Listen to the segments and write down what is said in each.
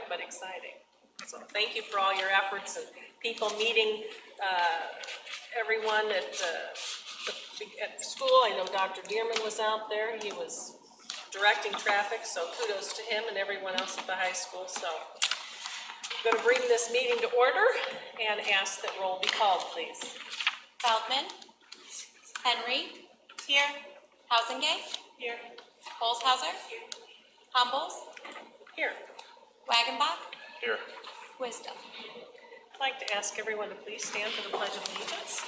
but exciting. So thank you for all your efforts and people meeting everyone at school. I know Dr. Dearman was out there. He was directing traffic, so kudos to him and everyone else at the high school. So I'm going to bring this meeting to order and ask that roll be called, please. Feldman. Henry. Here. Housengate. Here. Holzhauser. Here. Humbles. Here. Wagenbach. Here. Wisdom. I'd like to ask everyone to please stand for the Pledge of Allegiance.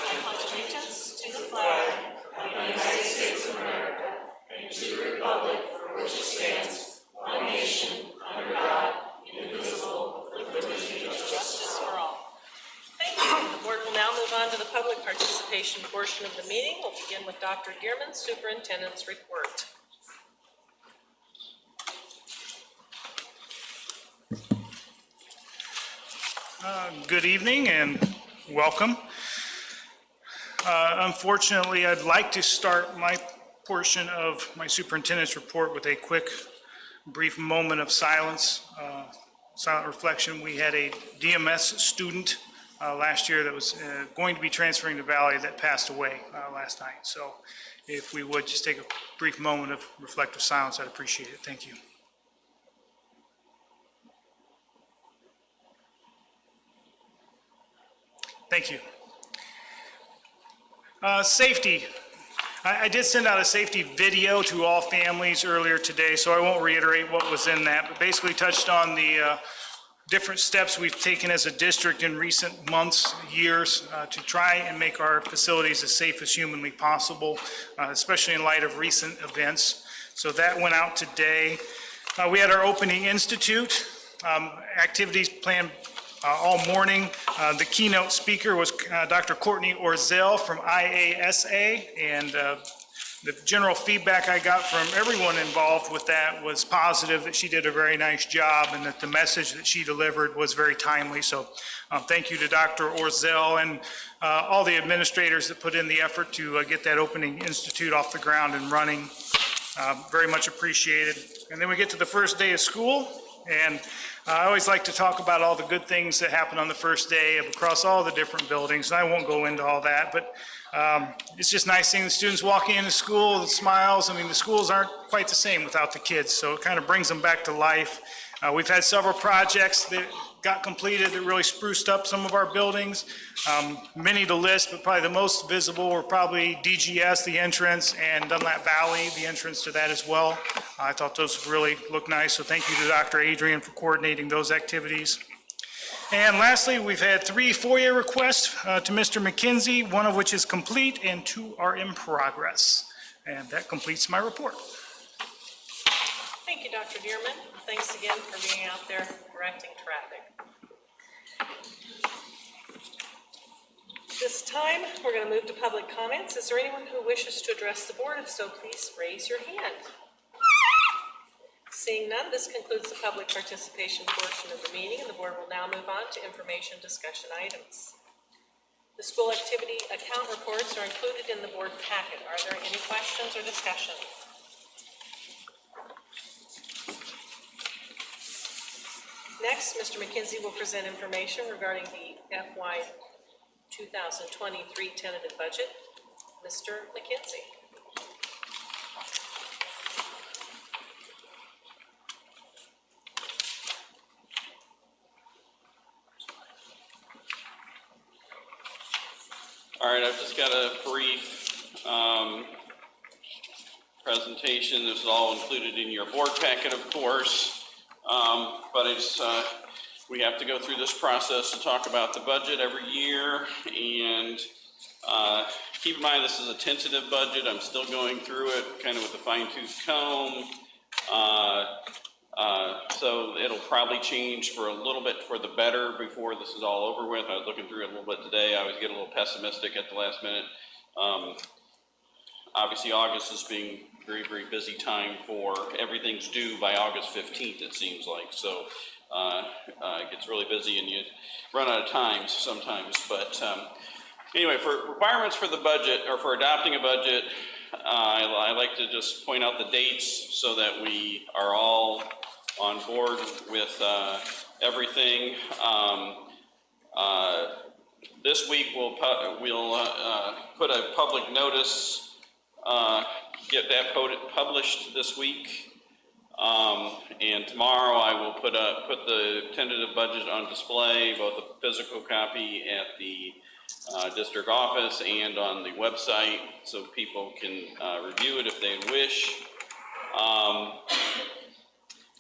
I pledge allegiance to the flag of the United States of America and to the republic for which it stands, one nation, under God, indivisible, with liberty and justice for all. Thank you. The board will now move on to the public participation portion of the meeting. We'll begin with Dr. Dearman, Superintendent's Report. Good evening and welcome. Unfortunately, I'd like to start my portion of my superintendent's report with a quick, brief moment of silence, silent reflection. We had a DMS student last year that was going to be transferring to Valley that passed away last night. So if we would just take a brief moment of reflective silence, I'd appreciate it. Thank you. Thank you. Safety. I did send out a safety video to all families earlier today, so I won't reiterate what was in that, but basically touched on the different steps we've taken as a district in recent months, years, to try and make our facilities as safe as humanly possible, especially in light of recent events. So that went out today. We had our opening institute, activities planned all morning. The keynote speaker was Dr. Courtney Orzel from IASA, and the general feedback I got from everyone involved with that was positive, that she did a very nice job and that the message that she delivered was very timely. So thank you to Dr. Orzel and all the administrators that put in the effort to get that opening institute off the ground and running. Very much appreciated. And then we get to the first day of school, and I always like to talk about all the good things that happen on the first day across all the different buildings. I won't go into all that, but it's just nice seeing the students walking into school with smiles. I mean, the schools aren't quite the same without the kids, so it kind of brings them back to life. We've had several projects that got completed that really spruced up some of our buildings. Many to list, but probably the most visible were probably DGS, the entrance, and Dunlap Valley, the entrance to that as well. I thought those really looked nice, so thank you to Dr. Adrian for coordinating those activities. And lastly, we've had 3 FOIA requests to Mr. McKenzie, one of which is complete and 2 are in progress. And that completes my report. Thank you, Dr. Dearman. Thanks again for being out there directing traffic. This time, we're going to move to public comments. Is there anyone who wishes to address the board? If so, please raise your hand. Seeing none, this concludes the public participation portion of the meeting, and the board will now move on to information discussion items. The school activity account reports are included in the board packet. Are there any questions or discussion? Next, Mr. McKenzie will present information regarding the FY 2023 tentative budget. Mr. McKenzie. All right, I've just got a brief presentation. This is all included in your board packet, of course. But it's, we have to go through this process to talk about the budget every year, and keep in mind this is a tentative budget. I'm still going through it kind of with a fine-tooth comb. So it'll probably change for a little bit for the better before this is all over with. I was looking through it a little bit today. I always get a little pessimistic at the last minute. Obviously August is being very, very busy time for everything's due by August 15th, it seems like. So it gets really busy and you run out of time sometimes. But anyway, for requirements for the budget, or for adopting a budget, I like to just point out the dates so that we are all on board with everything. This week we'll put a public notice, get that published this week. And tomorrow I will put the tentative budget on display, both a physical copy at the district office and on the website, so people can review it if they wish.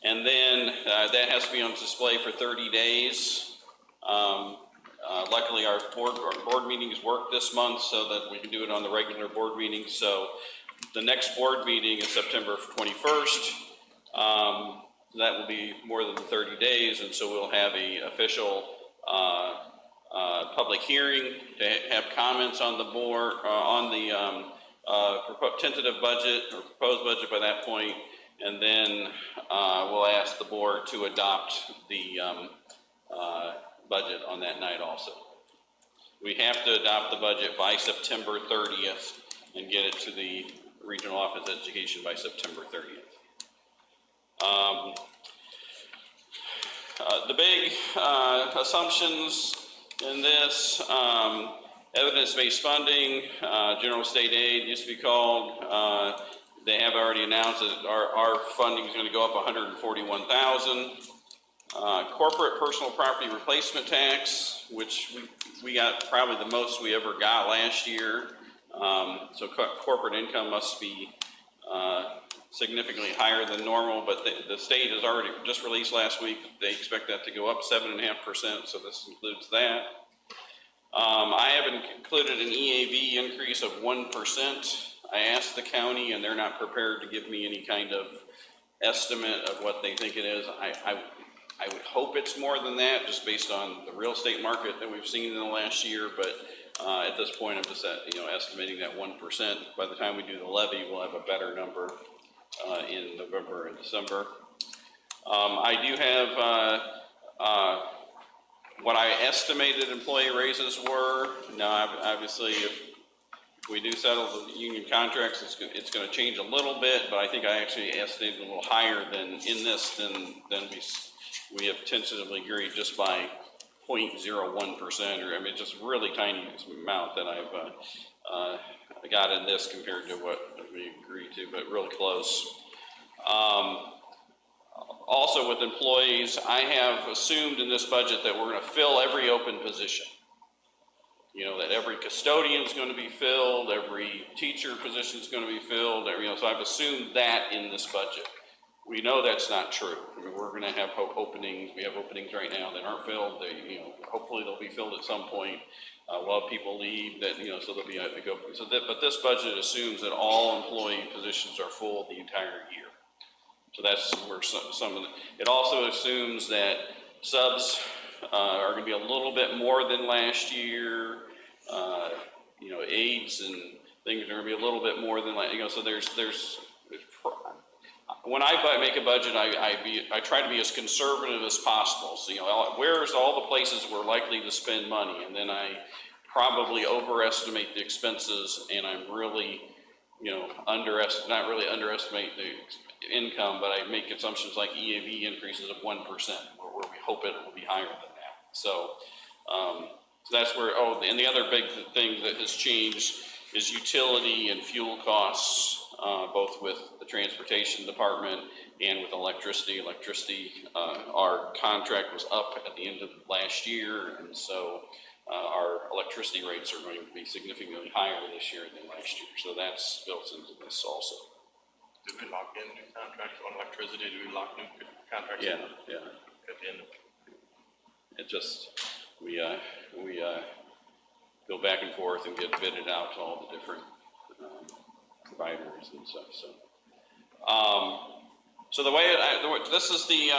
And then that has to be on display for 30 days. Luckily, our board meetings work this month so that we can do it on the regular board meetings. So the next board meeting is September 21st. That will be more than 30 days, and so we'll have a official public hearing to have comments on the board, on the tentative budget or proposed budget by that point, and then we'll ask the board to adopt the budget on that night also. We have to adopt the budget by September 30th and get it to the regional office of education by September 30th. The big assumptions in this, evidence-based funding, general state aid used to be called. They have already announced that our funding is going to go up $141,000. Corporate personal property replacement tax, which we got probably the most we ever got last year. So corporate income must be significantly higher than normal, but the state has already just released last week. They expect that to go up 7.5%, so this includes that. I have included an EAV increase of 1%. I asked the county, and they're not prepared to give me any kind of estimate of what they think it is. I would hope it's more than that, just based on the real estate market that we've seen in the last year, but at this point, I'm just estimating that 1%. By the time we do the levy, we'll have a better number in November and December. I do have what I estimated employee raises were. Now, obviously, if we do settle the union contracts, it's going to change a little bit, but I think I actually estimated a little higher than in this than we have tentatively agreed, just by 0.01%, or I mean, just really tiny amount that I've got in this compared to what we agreed to, but really close. Also with employees, I have assumed in this budget that we're going to fill every open position. You know, that every custodian is going to be filled, every teacher position is going to be filled, so I've assumed that in this budget. We know that's not true. I mean, we're going to have openings. We have openings right now that aren't filled. They, hopefully they'll be filled at some point. We'll have people leave that, so there'll be a go. But this budget assumes that all employee positions are full the entire year. So that's where some of it also assumes that subs are going to be a little bit more than last year. Aides and things are going to be a little bit more than so there's when I make a budget, I try to be as conservative as possible. So, where's all the places we're likely to spend money? And then I probably overestimate the expenses, and I'm really, not really underestimate the income, but I make assumptions like EAV increases of 1%, where we hope it will be higher than that. So, so that's where, and the other big thing that has changed is utility and fuel costs. Both with the transportation department and with electricity. Our contract was up at the end of last year, and so our electricity rates are going to be significantly higher this year than last year. So that's built into this also. Do we lock in new contracts on electricity? Do we lock new contracts Yeah. at the end of it? Just, we go back and forth and get bidded out to all the different providers and stuff. So the way this is the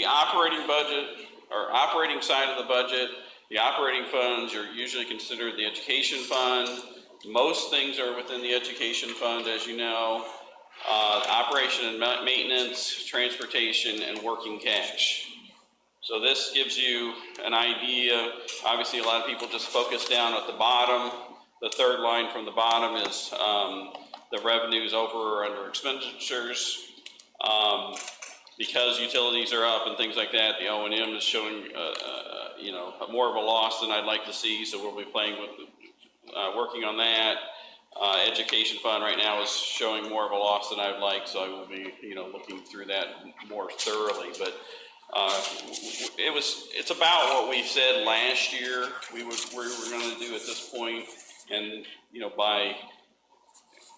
operating budget, or operating side of the budget. The operating funds are usually considered the education fund. Most things are within the education fund, as you know. Operation and maintenance, transportation, and working cash. So this gives you an idea. Obviously, a lot of people just focus down at the bottom. The third line from the bottom is the revenues over or under expenditures. because utilities are up and things like that, the O&M is showing, you know, more of a loss than I'd like to see, so we'll be playing with, working on that. Education fund right now is showing more of a loss than I'd like, so I will be, you know, looking through that more thoroughly. But it's about what we said last year we were going to do at this point, and you know, by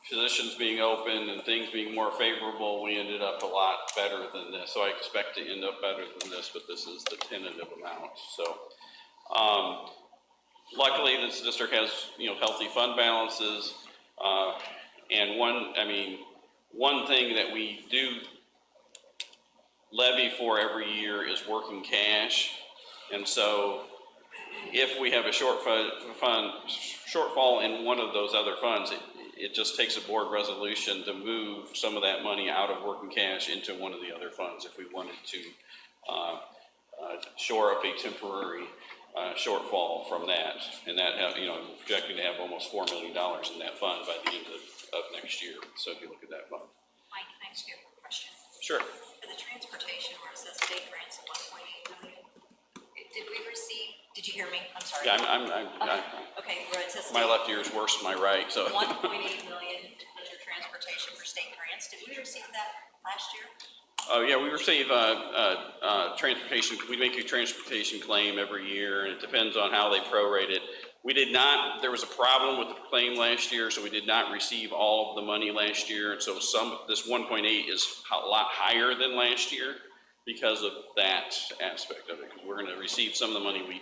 positions being open and things being more favorable, we ended up a lot better than this. So I expect to end up better than this, but this is the tentative amount. So luckily, this district has, you know, healthy fund balances. And one thing that we do levy for every year is working cash. And so if we have a shortfall in one of those other funds, it just takes a board resolution to move some of that money out of working cash into one of the other funds if we wanted to shore up a temporary shortfall from that. And that, you know, we're projecting to have almost $4 million in that fund by the end of next year. So if you look at that fund. Mike, can I ask you a question? Sure. For the transportation, where it says state grants of 1.8 million, did you hear me? I'm sorry. Yeah, Okay, where it says. my left ear is worse than my right, so. 1.8 million under transportation for state grants. Did we receive that last year? Oh, yeah, we receive transportation, we make a transportation claim every year, and it depends on how they prorate it. We did not, there was a problem with the claim last year, so we did not receive all of the money last year, and so this 1.8 is a lot higher than last year because of that aspect of it, because we're gonna receive some of the money we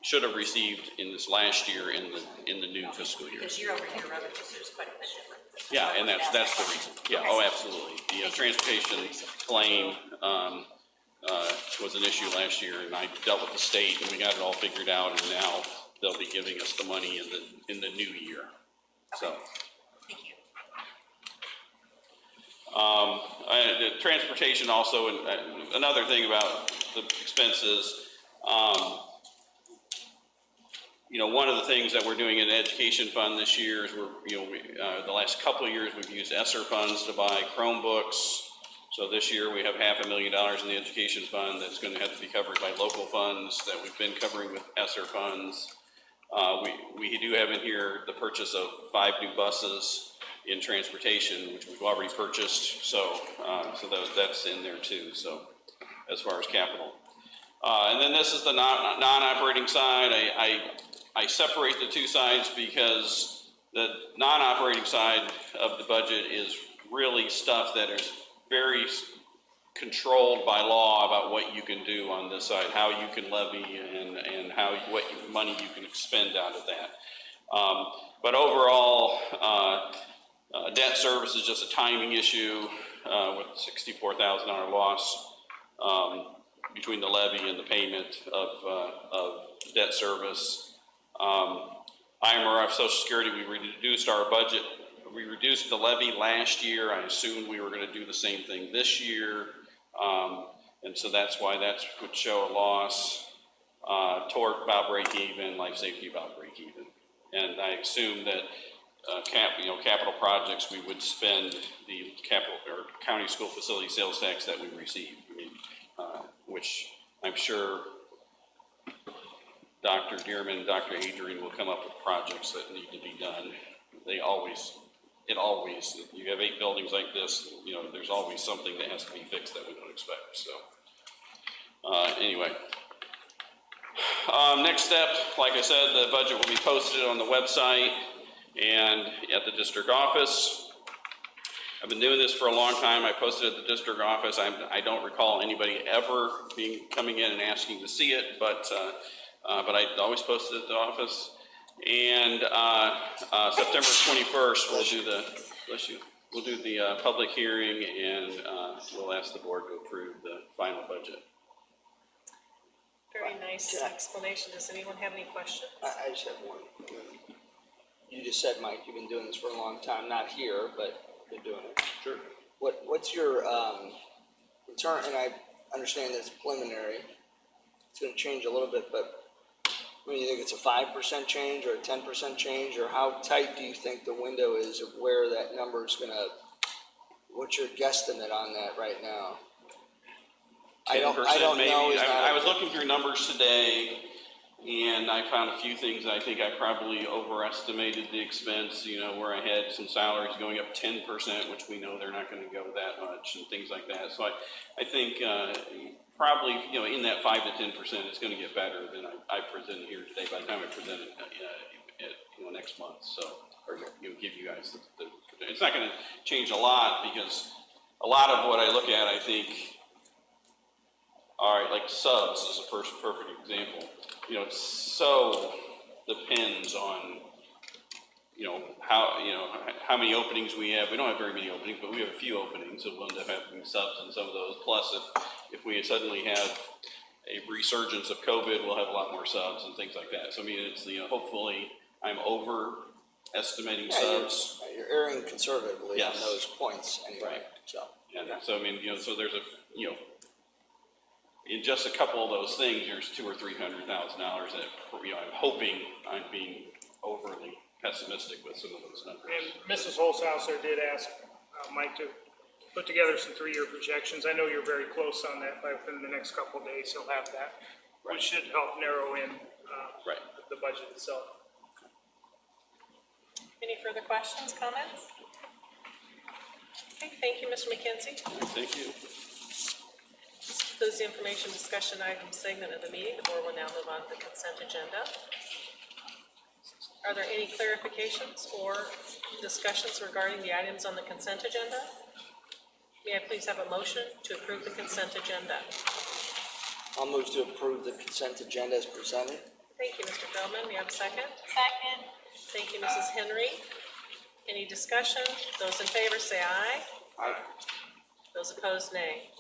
should have received in this last year in the new fiscal year. Because year-over-year revenues, there's quite a bit different. Yeah, and that's the reason. Yeah, oh, absolutely. The transportation claim was an issue last year, and I dealt with the state, and we got it all figured out, and now they'll be giving us the money in the new year. So. Thank you. The transportation also, and another thing about the expenses, you know, one of the things that we're doing in the education fund this year is the last couple of years we've used ESSER funds to buy Chromebooks. So this year we have $500,000 in the education fund that's going to have to be covered by local funds that we've been covering with ESSER funds. We do have in here the purchase of 5 new buses in transportation, which we've already purchased. So that's in there too. So as far as capital. And then this is the non-operating side. I separate the two sides because the non-operating side of the budget is really stuff that is very controlled by law about what you can do on this side, how you can levy and what money you can expend out of that. But overall, debt service is just a timing issue with $64,000 loss between the levy and the payment of debt service. IMRF, Social Security, we reduced our budget. We reduced the levy last year. I assumed we were going to do the same thing this year. And so that's why that would show a loss. Tort about break even, life safety about break even. And I assume that capital projects, we would spend the capital or county school facility sales tax that we receive, which I'm sure Dr. Dearman and Dr. Adrian will come up with projects that need to be done. You have 8 buildings like this, you know, there's always something that has to be fixed that we don't expect. So anyway, next step, like I said, the budget will be posted on the website and at the district office. I've been doing this for a long time. I posted at the district office. I don't recall anybody ever coming in and asking to see it, but I always post it at the office. And September 21st, we'll do the public hearing, and we'll ask the board to approve the final budget. Very nice explanation. Does anyone have any questions? I just have one. You just said, Mike, you've been doing this for a long time, not here, but you're doing it. Sure. What's your return? And I understand that's preliminary. It's going to change a little bit, but I mean, you think it's a 5% change or a 10% change, or how tight do you think the window is of where that number is going to? What's your guesstimate on that right now? I 10% don't maybe. know is not. I was looking through numbers today, and I found a few things. I think I probably overestimated the expense, you know, where I had some salaries going up 10%, which we know they're not gonna go that much, and things like that. So I think, probably, you know, in that 5 to 10%, it's gonna get better than I presented here today by the time I present it, you know, next month, so, or, you know, give you guys it's not gonna change a lot, because a lot of what I look at, I think, all right, like subs is a perfect example. You know, it so depends on, you know, how many openings we have. We don't have very many openings, but we have a few openings, so we'll end up having subs in some of those. Plus, if we suddenly have a resurgence of COVID, we'll have a lot more subs and things like that. So I mean, it's, you know, hopefully I'm overestimating subs. You're erring conservatively on Yes. those points anyway, Right. so. And so, I mean, you know, so there's you know, in just a couple of those things, there's $200,000 or $300,000 that, you know, I'm hoping I'm being overly pessimistic with some of those numbers. And Mrs. Holzhauser did ask Mike to put together some 3-year projections. I know you're very close on that, but within the next couple of days, he'll have that, which should help narrow in Right. the budget itself. Any further questions, comments? Okay, thank you, Mr. McKenzie. Thank you. This concludes the information discussion item segment of the meeting. The board will now move on to the consent agenda. Are there any clarifications or discussions regarding the items on the consent agenda? May I please have a motion to approve the consent agenda? I'll move to approve the consent agenda as presented. Thank you, Mr. Feldman. May I have a second? Second. Thank you, Mrs. Henry. Any discussion? Those in favor say aye. Aye. Those opposed, nay.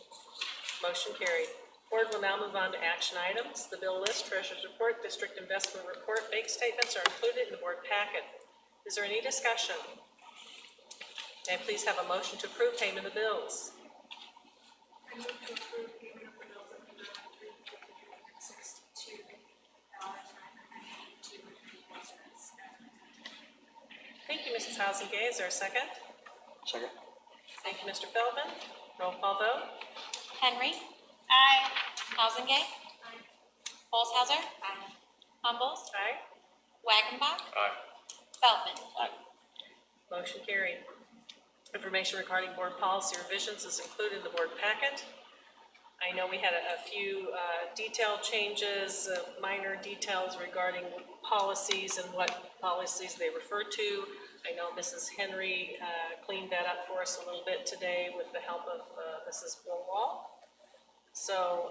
Motion carried. Board will now move on to action items. The bill list, treasurer's report, district investment report, bank statements are included in the board packet. Is there any discussion? May I please have a motion to approve payment of bills? I move to approve payment of the bills of the $362.992.24. Thank you, Mrs. Housingay. Is there a second? Second. Thank you, Mr. Feldman. Roll call vote. Henry. Aye. Hausengay. Holzhauser. Aye. Humbles. Aye. Wagenbach. Aye. Feldman. Motion carried. Information regarding board policy revisions is included in the board packet. I know we had a few detailed changes, minor details regarding policies and what policies they refer to. I know Mrs. Henry cleaned that up for us a little bit today with the help of Mrs. Woolwall. So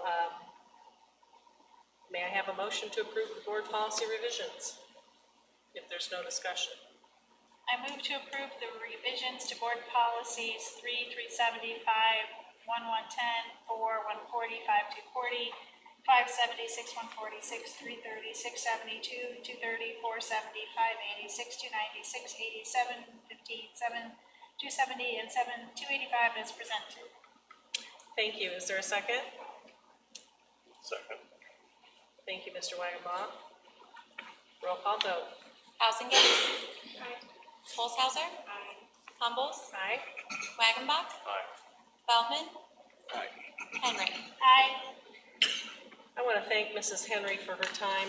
may I have a motion to approve the board policy revisions, if there's no discussion? I move to approve the revisions to board policies 3.375, 1.110, 4, 140, 5.240, 570, 6.146, 3.30, 6.72, 2.30, 4.70, 5.80, 6.290, 6.87, 15.7, 2.70, and 7.285 as presented. Thank you. Is there a second? Second. Thank you, Mr. Wagenbaugh. Roll call vote. Hausengay. Holzhauser. Humbles. Aye. Wagenbach. Aye. Feldman. Aye. Henry. Aye. I want to thank Mrs. Henry for her time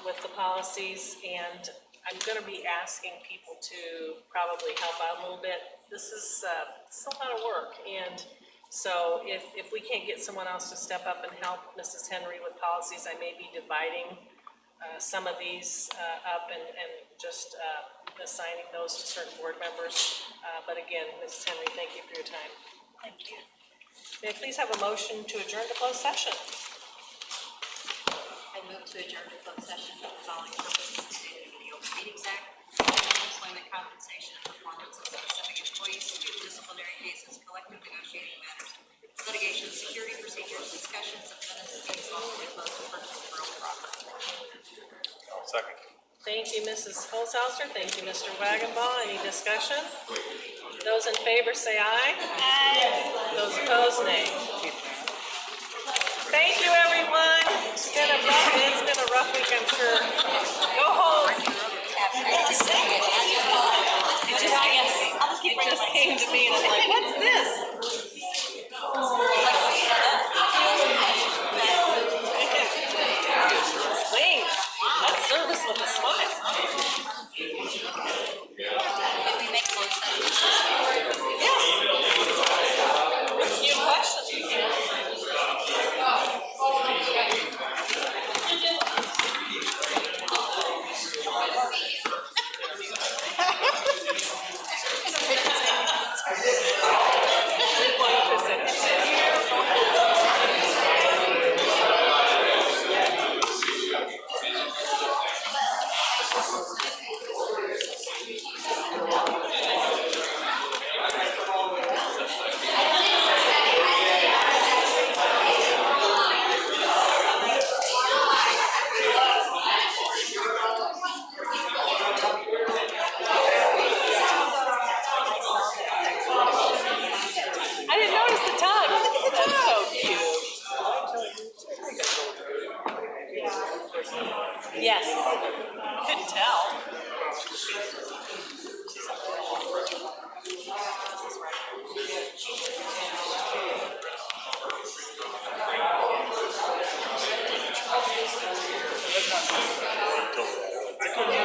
with the policies, and I'm going to be asking people to probably help out a little bit. This is a lot of work, and so if we can't get someone else to step up and help Mrs. Henry with policies, I may be dividing some of these up and just assigning those to certain board members. But again, Mrs. Henry, thank you for your time. Thank you. May I please have a motion to adjourn to closed session? I move to adjourn to closed session for the following purposes stated in the Open Meetings Act: employment compensation and performance of specific employees, student disciplinary cases, collective negotiating matters, litigation, security procedures, discussions of minutes, and things lawfully closed for purpose of real property. Second. Thank you, Mrs. Holzhauser. Thank you, Mr. Wagenbaugh. Any discussion? Those in favor say aye. Aye. Those opposed, nay. Thank you, everyone. It's been a rough week, I'm sure. Go home. It just came to me and I'm like, what's this? Couldn't tell. I couldn't